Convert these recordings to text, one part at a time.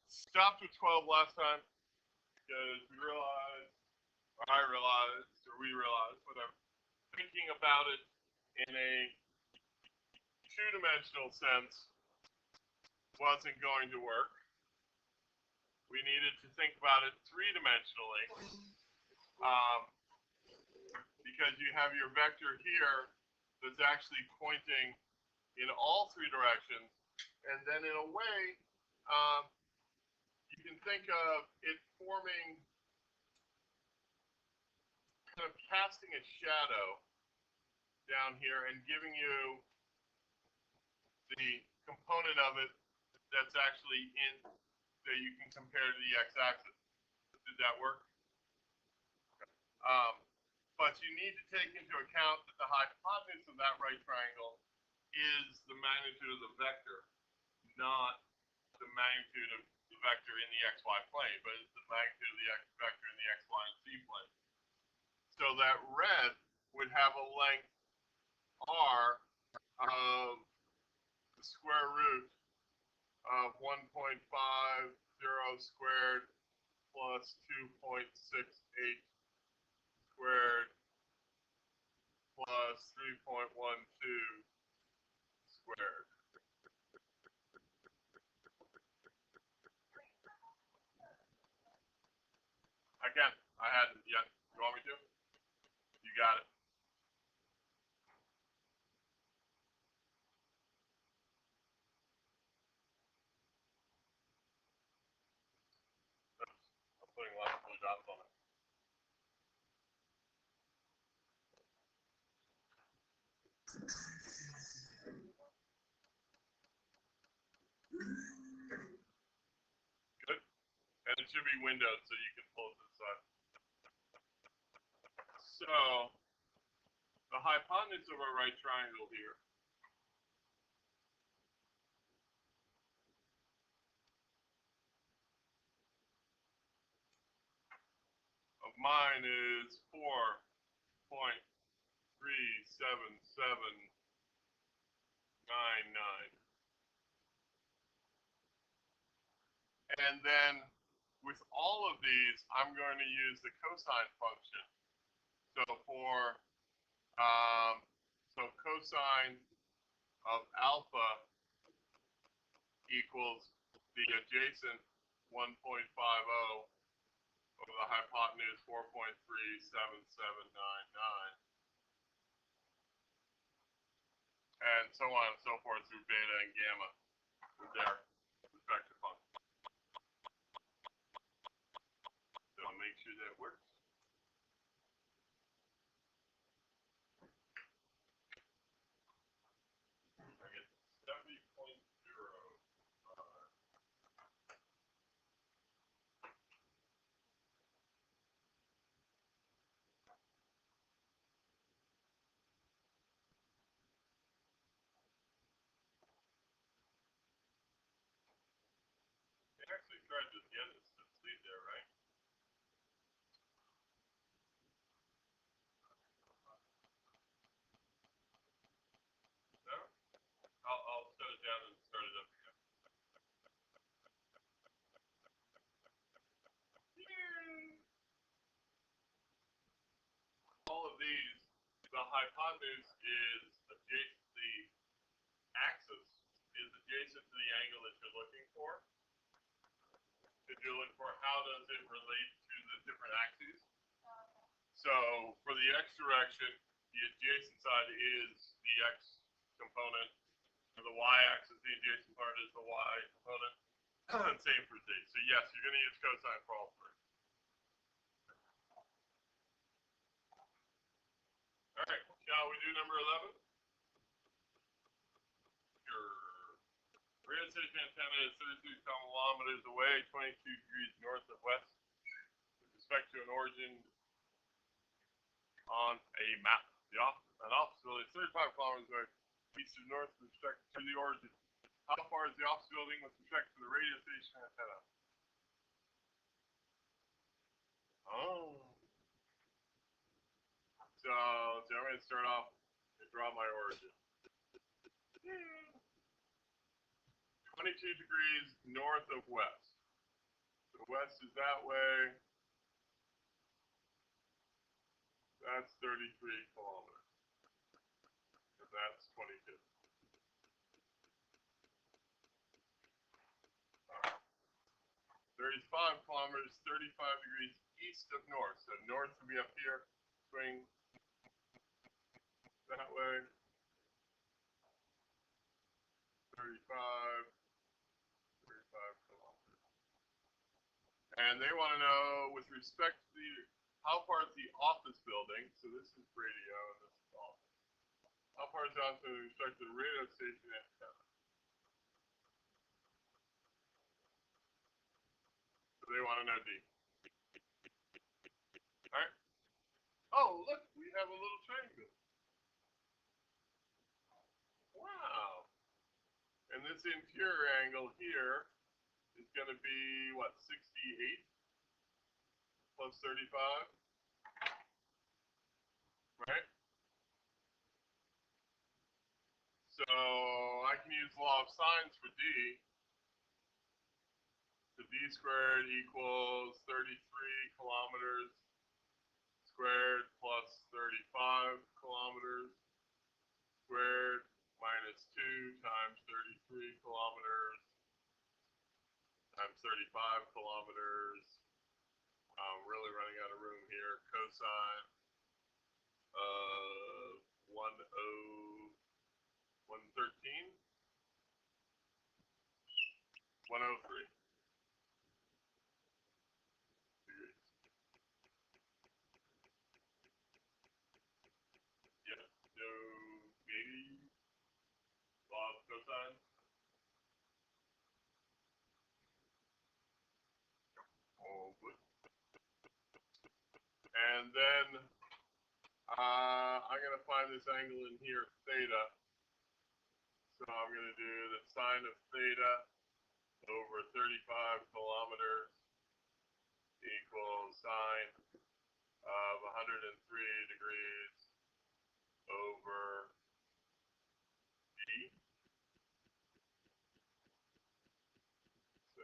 stopped with 12 last time because we realized, or I realized, or we realized, whatever, thinking about it in a two-dimensional sense wasn't going to work. We needed to think about it three-dimensionally because you have your vector here that's actually pointing in all three directions, and then in a way, you can think of it forming, kind of casting a shadow down here and giving you the component of it that's actually in, that you can compare to the x-axis. Did that work? But you need to take into account that the hypotenuse of that right triangle is the magnitude of the vector, not the magnitude of the vector in the xy plane, but it's the magnitude of the vector in the x, y, and z plane. So that red would have a length r of the square root of 1.50 squared plus 2.68 squared plus 3.12 squared. I can. I hadn't yet. You want me to? You got it. Oops. I'm putting lots of blue dots on it. Good. And it should be windowed so you can pull it to the side. So, the hypotenuse of our right triangle here of mine is 4.37799. And then with all of these, I'm going to use the cosine function. So for cosine of alpha equals the adjacent 1.50 over the hypotenuse 4.37799, and so on and so forth through beta and gamma with their respective functions. So I'll make sure that works. I get 70.0. They actually tried to get us to sleep there, right? No? I'll set it down and start it up again. Yay! All of these, the hypotenuse is adjacent, the axis is adjacent to the angle that you're looking for. If you're looking for how does it relate to the different axes. So for the x direction, the adjacent side is the x component. For the y-axis, the adjacent part is the y component. Same for z. So yes, you're going to use cosine for all three. All right, shall we do number 11? Sure. Radio station antenna is 33 kilometers away, 22 degrees north of west, with respect to an origin on a map. An office building is 35 kilometers away, east of north with respect to the origin. How far is the office building with respect to the radio station antenna? Oh. So I'm going to start off and draw my origin. 22 degrees north of west. So west is that way. That's 33 kilometers. And that's 22. 35 kilometers, 35 degrees east of north. So north would be up here, swing that way. 35 kilometers. And they want to know with respect to how far is the office building? So this is radio and this is office. How far is it off with respect to the radio station antenna? So they want to know D. All right. Oh, look, we have a little triangle. Wow. And this interior angle here is going to be, what, 68 plus 35? Right? So I can use law of sines for D. So D squared equals 33 kilometers squared plus 35 kilometers squared minus 2 times 33 kilometers times 35 kilometers. I'm really running out of room here. Cosine of 113 103 degrees. Yeah, so maybe law of cosine. Oh, good. And then I'm going to find this angle in here, theta. So I'm going to do the sine of theta over 35 kilometers equals sine of 103 degrees over D. So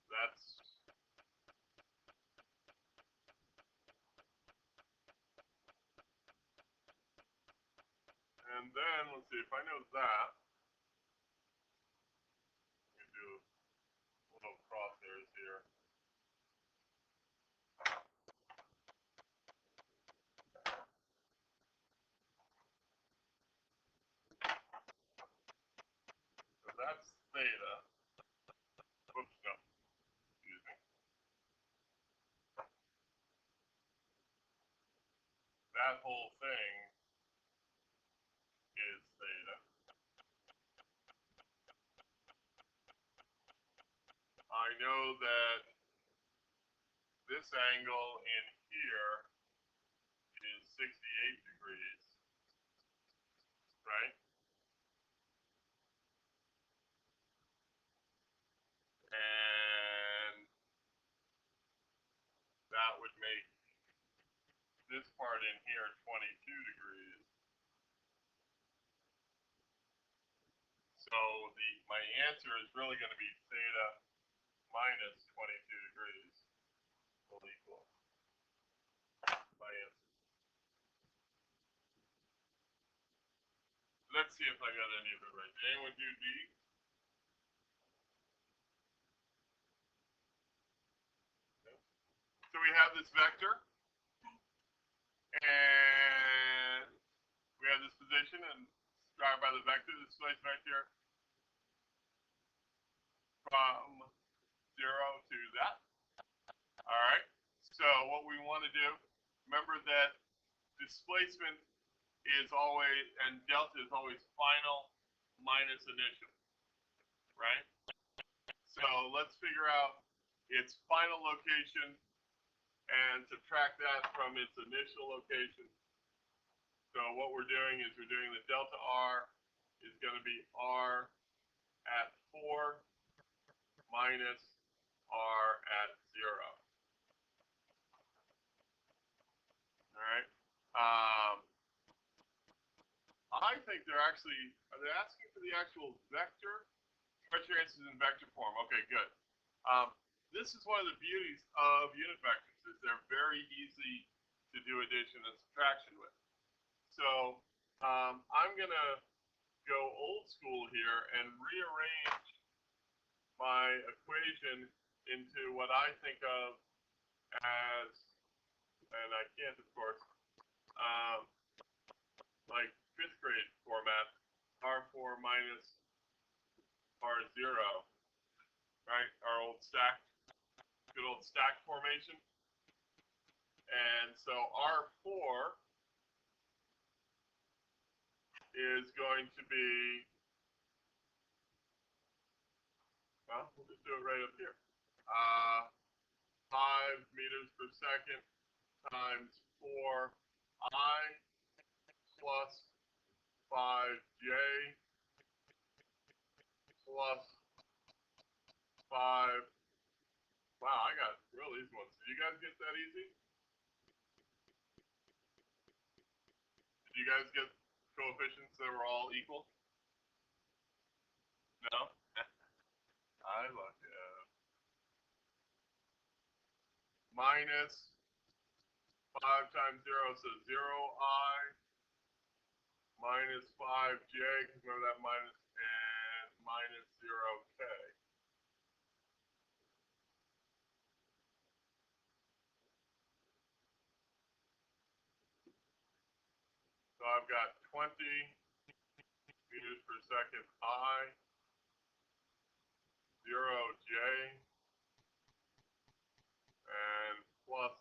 that's, and then let's see, if I know that, we can do little crosshairs here. So that's theta. Oops, no, excuse me. That whole thing is theta. I know that this angle in here is 68 degrees, right? And that would make this part in here 22 degrees. So my answer is really going to be theta minus 22 degrees will equal my answer. Let's see if I got any of it right. Did anyone do D? No. So we have this vector, and we have this position, and drive by the vector, this place vector from 0 to that. All right. So what we want to do, remember that displacement is always, and delta is always final minus initial, right? So let's figure out its final location and subtract that from its initial location. So what we're doing is we're doing the delta R is going to be R at 4 minus R at 0. All right. I think they're actually, are they asking for the actual vector? What's your answers in vector form? Okay, good. This is one of the beauties of unit vectors, is they're very easy to do addition and subtraction with. So I'm going to go old school here and rearrange my equation into what I think of as, and I can't, of course, like 5th grade format, R4 minus R0, right? Our old stack, good old stack formation. And so R4 is going to be, well, we'll just do it right up here. 5 meters per second times 4I plus 5J plus 5. Wow, I got real easy ones. Did you guys get that easy? Did you guys get coefficients that were all equal? No? I love you. Minus 5 times 0, so 0I minus 5J, remember that minus, and minus 0K. So I've got 20 meters per second I, 0J, and plus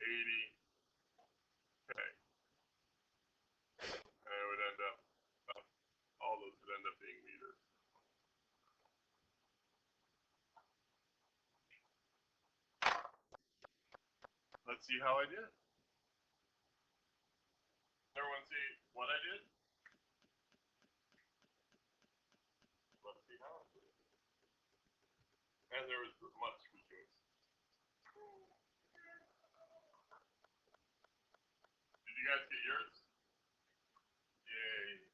80K. And it would end up, all those would end up being meters. Let's see how I did. Everyone see what I did? Let's see how I did. And there was much rejoicing. Did you guys get yours? Yay.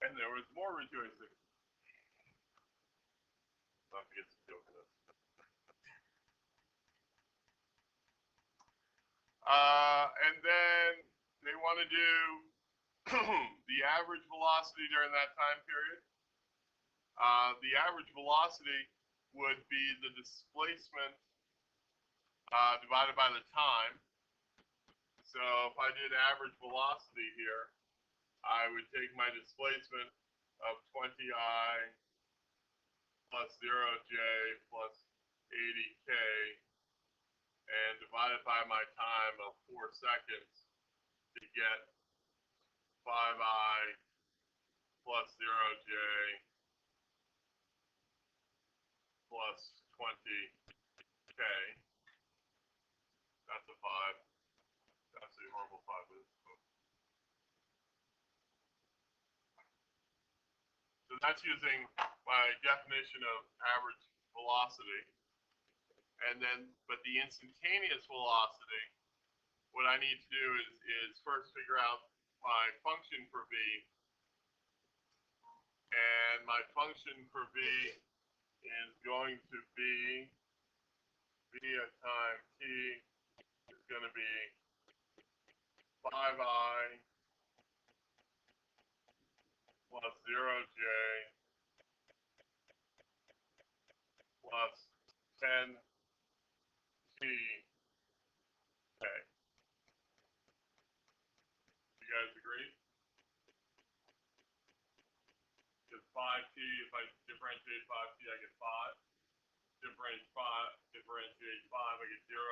And there was more rejoicing. I'll have to get some joke of this. And then they want to do the average velocity during that time period. The average velocity would be the displacement divided by the time. So if I did average velocity here, I would take my displacement of 20I plus 0J plus 80K and divide it by my time of 4 seconds to get 5I plus 0J plus 20K. That's a 5. That's a horrible 5. So that's using my definition of average velocity. And then, but the instantaneous velocity, what I need to do is first figure out my function for v. And my function for v is going to be v at time t is going to be 5I plus 0J plus 10T K. You guys agree? Because 5T, if I differentiate 5T, I get 5. Differentiate 5, I get 0.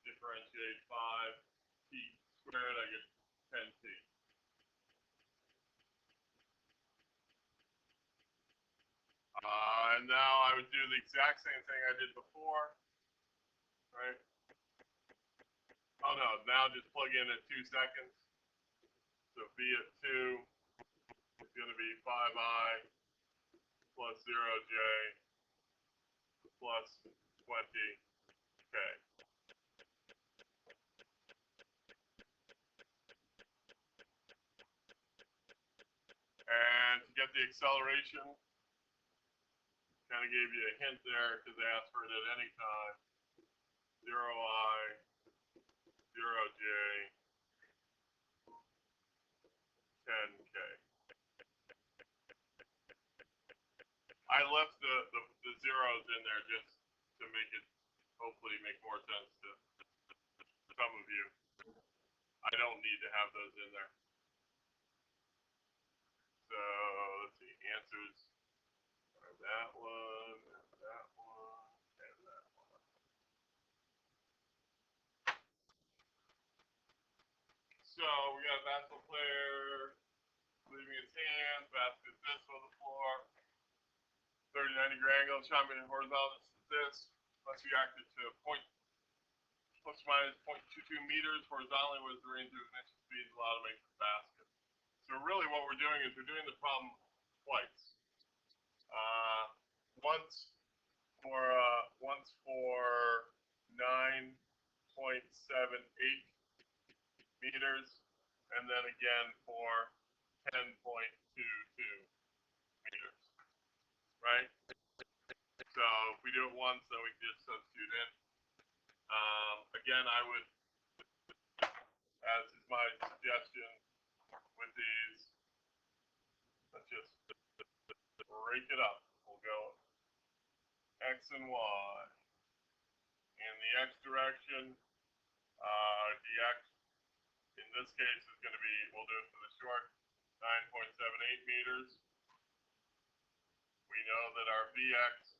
Differentiate 5T squared, I get 10T. And now I would do the exact same thing I did before, right? Oh no, now just plug in at 2 seconds. So v at 2 is going to be 5I plus 0J plus 20K. And to get the acceleration, kind of gave you a hint there because they asked for it at any time. 0I, 0J, 10K. I left the zeros in there just to make it hopefully make more sense to some of you. I don't need to have those in there. So let's see, answers are that one, and that one, and that one. So we got a basketball player leaving his hands, basket this on the floor, 30-90 angle, shot made in horizontal this, must be acted to plus or minus 0.22 meters horizontally with the range of ignition speed allowed to make the basket. So really what we're doing is we're doing the problem twice. Once for 9.78 meters, and then again for 10.22 meters, right? So if we do it once, then we can just substitute in. Again, I would, as is my suggestion with these, let's just break it up. We'll go X and Y. In the X direction, dx in this case is going to be, we'll do it for the short, 9.78 meters. We know that our Vx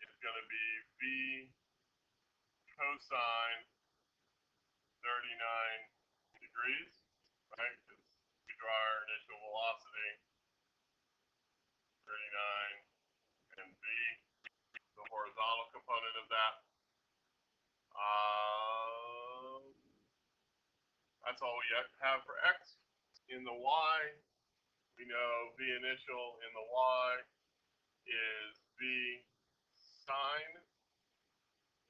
is going to be V cosine 39 degrees, right? Because we draw our initial velocity, 39, and V, the horizontal component of that. That's all we have for X. In the Y, we know V initial in the Y is V sine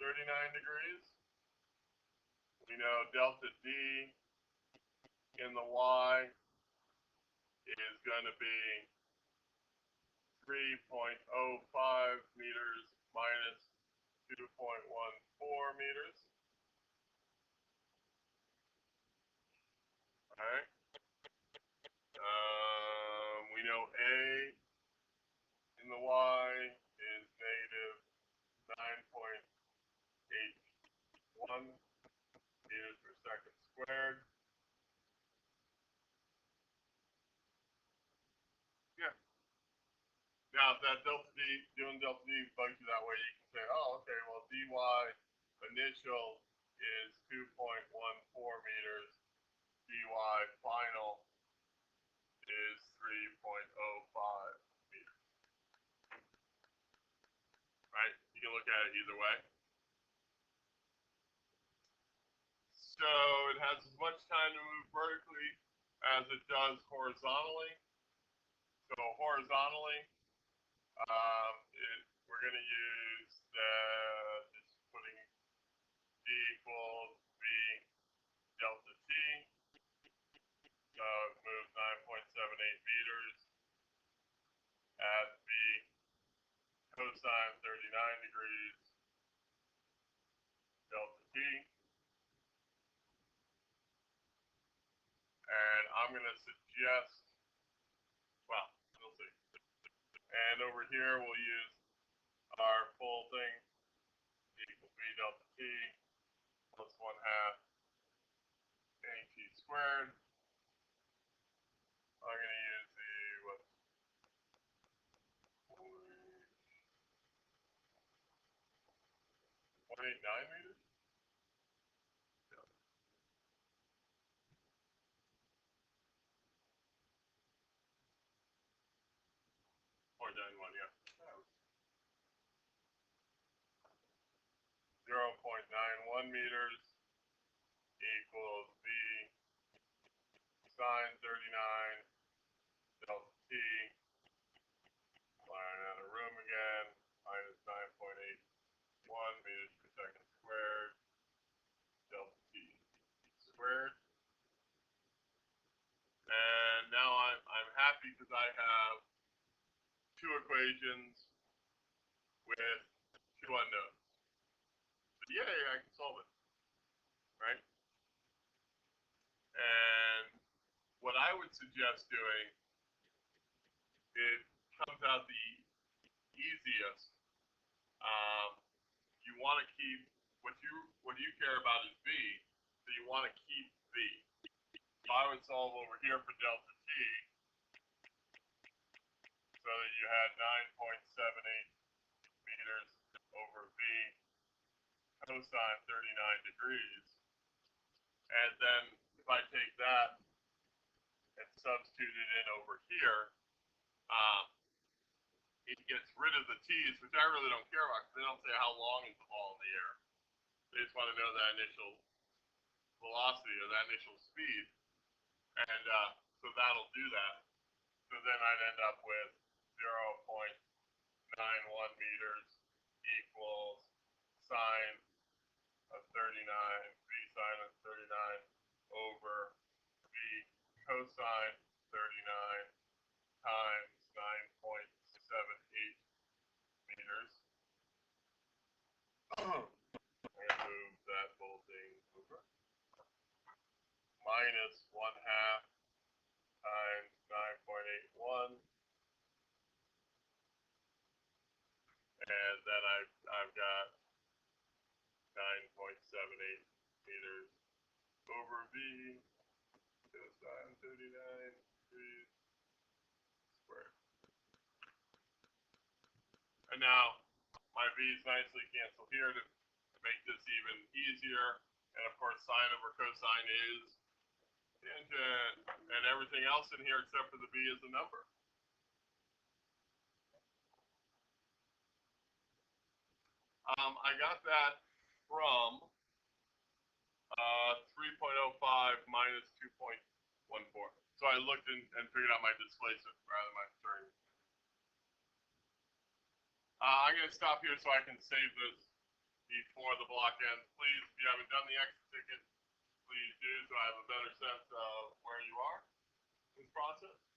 39 degrees. We know delta D in the Y is going to be 3.05 meters minus 2.14 meters. All right. We know A in the Y is negative 9.81 meters per second squared. Yeah. Now, if that delta D, doing delta D bugs you that way, you can say, oh, okay, well, dy initial is 2.14 meters, dy final is 3.05 meters. Right? You can look at it either way. So it has as much time to move vertically as it does horizontally. So horizontally, we're going to use just putting D equals V delta T. So it moves 9.78 meters at V cosine 39 degrees delta T. And I'm going to suggest, well, we'll see. And over here, we'll use our full thing, equal V delta T plus 1/2 AT squared. I'm going to use the, 189 meters? Yeah. 0.91, yeah. 0.91 meters equals V sine 39 delta T. Line out of room again, minus 9.81 meters per second squared delta T squared. And now I'm happy because I have two equations with two unknowns. So yay, I can solve it, right? And what I would suggest doing, it comes out the easiest. You want to keep what you care about is v, so you want to keep v. So I would solve over here for delta t, so that you had 9.78 meters over v cosine 39 degrees. And then if I take that and substitute it in over here, it gets rid of the t's, which I really don't care about because they don't say how long is the ball in the air. They just want to know that initial velocity or that initial speed. And so that'll do that. So then I'd end up with 0.91 meters equals sine of 39, v sine of 39 over v cosine 39 times 9.78 meters. I'm going to move that whole thing over. Minus 1/2 times 9.81. And then I've got 9.78 meters over v cosine 39 degrees squared. And now my v's nicely cancel here to make this even easier. And of course, sine over cosine is tangent, and everything else in here except for the v is a number. I got that from 3.05 minus 2.14. So I looked and figured out my displacement rather than my turn. I'm going to stop here so I can save this before the block ends. Please, if you haven't done the exit ticket, please do so I have a better sense of where you are in this process.